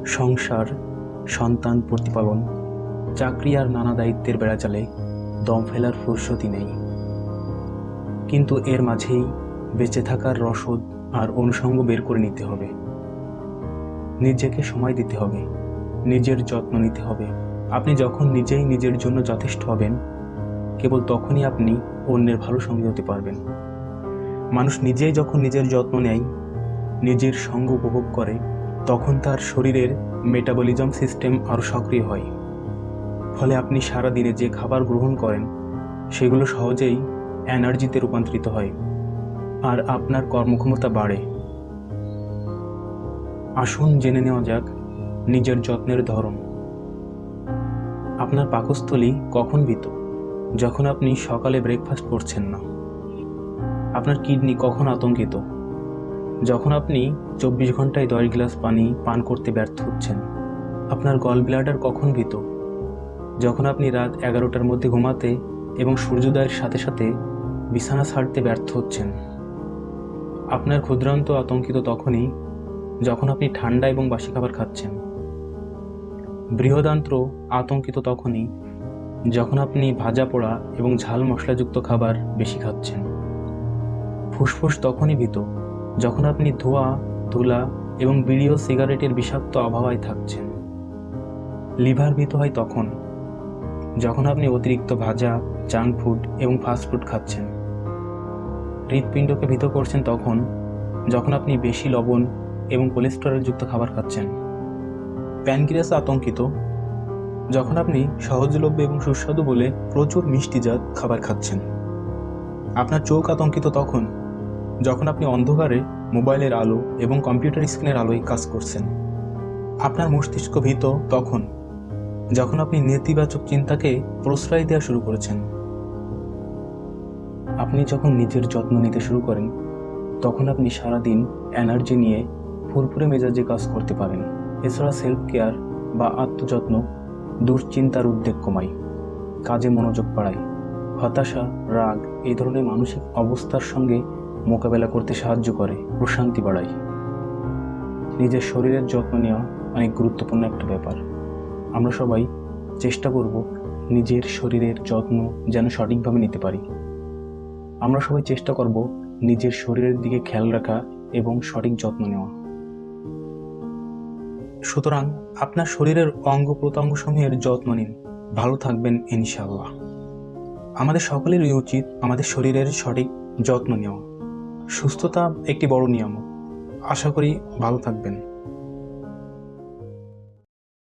সংসার, সন্তান প্রতিপালন, চাকরি আর নানা দায়িত্বের বেড়াজালে দম ফেলার ফুরসতই নেই। কিন্তু এর মাঝেই বেঁচে থাকার রসদ আর অনুষঙ্গ বের করে নিতে হবে। নিজেকে সময় দিতে হবে, নিজের যত্ন নিতে হবে। আপনি যখন নিজেই নিজের জন্য যথেষ্ট হবেন, কেবল তখনই আপনি অন্যের ভালো সঙ্গী হতে পারবেন। মানুষ নিজেই যখন নিজের যত্ন নেয়, নিজের সঙ্গ উপভোগ করে, তখন তার শরীরের মেটাবলিজম সিস্টেম আরও সক্রিয় হয়। ফলে আপনি সারা দিনে যে খাবার গ্রহণ করেন সেগুলো সহজেই এনার্জিতে রূপান্তরিত হয় আর আপনার কর্মক্ষমতা বাড়ে। আসুন জেনে নেওয়া যাক নিজের যত্নের ধরন। আপনার পাকস্থলী কখন ভীত? যখন আপনি সকালে ব্রেকফাস্ট করছেন না। আপনার কিডনি কখন আতঙ্কিত? যখন আপনি 24 ঘন্টায় 10 গ্লাস পানি পান করতে ব্যর্থ হচ্ছেন। আপনার গল ব্লাডার কখন ভীত? যখন আপনি রাত 11টার মধ্যে ঘুমাতে এবং সূর্যোদয়ের সাথে সাথে বিছানা ছাড়তে ব্যর্থ হচ্ছেন। আপনার ক্ষুদ্রান্ত আতঙ্কিত তখনই যখন আপনি ঠান্ডা এবং বাসি খাবার খাচ্ছেন। বৃহদান্ত্র আতঙ্কিত তখনই যখন আপনি ভাজা পোড়া এবং ঝাল মশলাযুক্ত খাবার বেশি খাচ্ছেন। ফুসফুস তখনই ভীত যখন আপনি ধোঁয়া, ধুলা এবং বিড়ি ও সিগারেটের বিষাক্ত আবহাওয়ায় থাকছেন। লিভার ভীত হয় তখন যখন আপনি অতিরিক্ত ভাজা, জাঙ্ক ফুড এবং ফাস্টফুড খাচ্ছেন। হৃৎপিণ্ডকে ভীত করছেন তখন যখন আপনি বেশি লবণ এবং কোলেস্টেরলযুক্ত খাবার খাচ্ছেন। প্যানক্রিয়াস আতঙ্কিত যখন আপনি সহজলভ্য এবং সুস্বাদু বলে প্রচুর মিষ্টিজাত খাবার খাচ্ছেন। আপনার চোখ আতঙ্কিত তখন যখন আপনি অন্ধকারে মোবাইলের আলো এবং কম্পিউটার স্ক্রিনের আলোয় কাজ করছেন। আপনার মস্তিষ্ক ভীত তখন যখন আপনি নেতিবাচক চিন্তাকে প্রশ্রয় দেওয়া শুরু করেছেন। আপনি যখন নিজের যত্ন নিতে শুরু করেন, তখন আপনি সারাদিন এনার্জি নিয়ে ফুরফুরে মেজাজে কাজ করতে পারেন। এছাড়া সেলফ কেয়ার বা আত্মযত্ন দুশ্চিন্তার উদ্বেগ কমায়, কাজে মনোযোগ বাড়ায়, হতাশা, রাগ এই ধরনের মানসিক অবস্থার সঙ্গে মোকাবেলা করতে সাহায্য করে, প্রশান্তি বাড়ায়। নিজের শরীরের যত্ন নেওয়া অনেক গুরুত্বপূর্ণ একটা ব্যাপার। আমরা সবাই চেষ্টা করব নিজের শরীরের যত্ন যেন সঠিকভাবে নিতে পারি। আমরা সবাই চেষ্টা করব নিজের শরীরের দিকে খেয়াল রাখা এবং সঠিক যত্ন নেওয়া। সুতরাং আপনার শরীরের অঙ্গ প্রত্যঙ্গসমূহের যত্ন নিন, ভালো থাকবেন ইনশাআল্লাহ। আমাদের সকলেরই উচিত আমাদের শরীরের সঠিক যত্ন নেওয়া। সুস্থতা একটি বড় নিয়ামত। আশা করি ভালো থাকবেন।